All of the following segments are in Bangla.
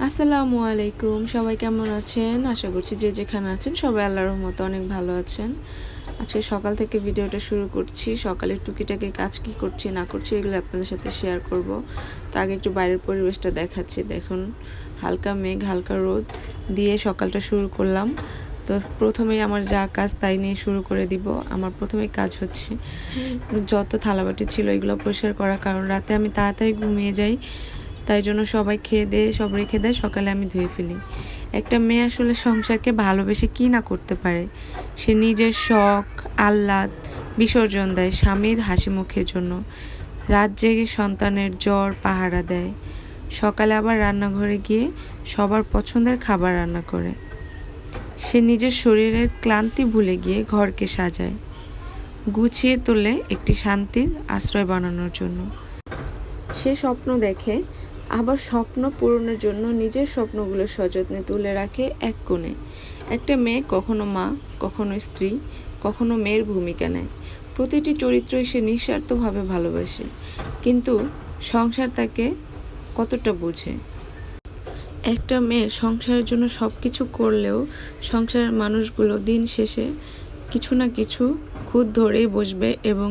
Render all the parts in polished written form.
আসসালামু আলাইকুম, সবাই কেমন আছেন? আশা করছি যে যেখানে আছেন সবাই আল্লাহর রহমতে অনেক ভালো আছেন। আজকে সকাল থেকে ভিডিওটা শুরু করছি। সকালে টুকিটাকি কাজ কি করছি না করছি এগুলো আপনাদের সাথে শেয়ার করব। তো আগে একটু বাইরের পরিবেশটা দেখাচ্ছি। দেখুন, হালকা মেঘ হালকা রোদ দিয়ে সকালটা শুরু করলাম। তো প্রথমেই আমার যা কাজ তাই নিয়ে শুরু করে দিব। আমার প্রথমেই কাজ হচ্ছে যত থালাবাটি ছিল এগুলো পরিষ্কার করা, কারণ রাতে আমি তাড়াতাড়ি ঘুমিয়ে যাই, তাই জন্য সবাই খেয়ে দিয়ে সব রেখে দেয়, সকালে আমি ধুয়ে ফেলি। একটা মেয়ে আসলে সংসারকে ভালোবেসে কী না করতে পারে। সে নিজের শখ আহ্লাদ বিসর্জন দেয় স্বামীর হাসি মুখের জন্য। রাত জেগে সন্তানের জ্বর পাহারা দেয়, সকালে আবার রান্নাঘরে গিয়ে সবার পছন্দের খাবার রান্না করে। সে নিজের শরীরের ক্লান্তি ভুলে গিয়ে ঘরকে সাজায়, গুছিয়ে তোলে একটি শান্তির আশ্রয় বানানোর জন্য। সে স্বপ্ন দেখে, আবার স্বপ্ন পূরণের জন্য নিজের স্বপ্নগুলো সযত্নে তুলে রাখে এক কোণে। একটা মেয়ে কখনো মা, কখনো স্ত্রী, কখনো মেয়ের ভূমিকা নেয়। প্রতিটি চরিত্রই সে নিঃস্বার্থভাবে ভালোবাসে, কিন্তু সংসার তাকে কতটা বোঝে। একটা মেয়ে সংসারের জন্য সব কিছু করলেও সংসারের মানুষগুলো দিন শেষে কিছু না কিছু খুঁত ধরেই বসবে এবং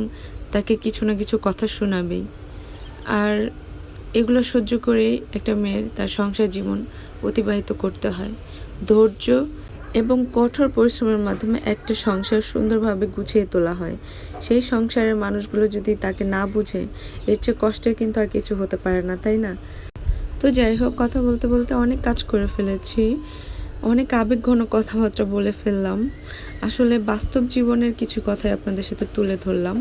তাকে কিছু না কিছু কথা শোনাবেই। আর এগুলো সহ্য করেই একটা মেয়ের তার সংসার জীবন অতিবাহিত করতে হয়। ধৈর্য এবং কঠোর পরিশ্রমের মাধ্যমে একটা সংসার সুন্দরভাবে গুছিয়ে তোলা হয়। সেই সংসারের মানুষগুলো যদি তাকে না বুঝে, এর চেয়ে কষ্টের কিন্তু আর কিছু হতে পারে না, তাই না? তো যাই হোক, কথা বলতে বলতে অনেক কাজ করে ফেলেছি, অনেক আবেগঘন কথাবার্তা বলে ফেললাম। আসলে বাস্তব জীবনের কিছু কথাই আপনাদের সাথে তুলে ধরলাম।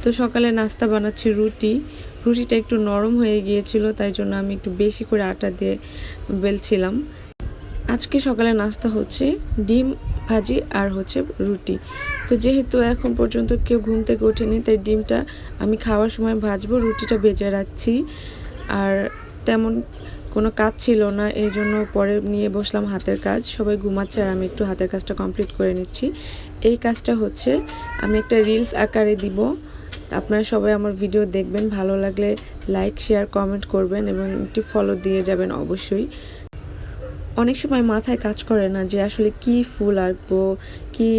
তো সকালে নাস্তা বানাচ্ছি রুটিটা একটু নরম হয়ে গিয়েছিল, তাই জন্য আমি একটু বেশি করে আটা দিয়ে বেলছিলাম। আজকে সকালে নাস্তা হচ্ছে ডিম ভাজি আর হচ্ছে রুটি। তো যেহেতু এখন পর্যন্ত কেউ ঘুম থেকে ওঠেনি, তাই ডিমটা আমি খাওয়ার সময় ভাজবো, রুটিটা ভেজে রাখছি। আর তেমন কোনো কাজ ছিল না, এই জন্য পরে নিয়ে বসলাম হাতের কাজ। সবাই ঘুমাচ্ছে আর আমি একটু হাতের কাজটা কমপ্লিট করে নিচ্ছি। এই কাজটা হচ্ছে আমি একটা রিলস আকারে দিব। আপনারা সবাই আমার ভিডিও দেখবেন, ভালো লাগলে লাইক শেয়ার কমেন্ট করবেন এবং একটি ফলো দিয়ে যাবেন অবশ্যই। অনেক সময় মাথায় কাজ করে না যে আসলে কি ফুল আঁকবো, কি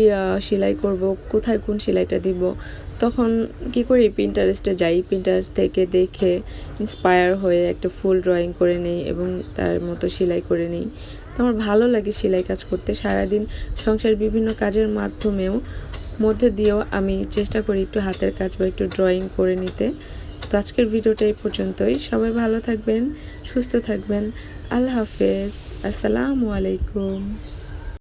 সেলাই করব, কোথায় কোন সেলাইটা দিব। তখন কি করি, পিন্টারেস্টে যাই, পিন্টারেস্ট থেকে দেখে ইন্সপায়ার হয়ে একটা ফুল ড্রয়িং করে নিই এবং তার মতো সেলাই করে নিই। তো আমার ভালো লাগে সেলাই কাজ করতে। সারাদিন সংসারের বিভিন্ন কাজের মধ্যে দিয়েও আমি চেষ্টা করি একটু হাতের কাজ বা একটু ড্রয়িং করে নিতে। তো আজকের ভিডিওটা এই পর্যন্তই। সবাই ভালো থাকবেন, সুস্থ থাকবেন। আল্লাহ হাফেজ। আসসালামু আলাইকুম।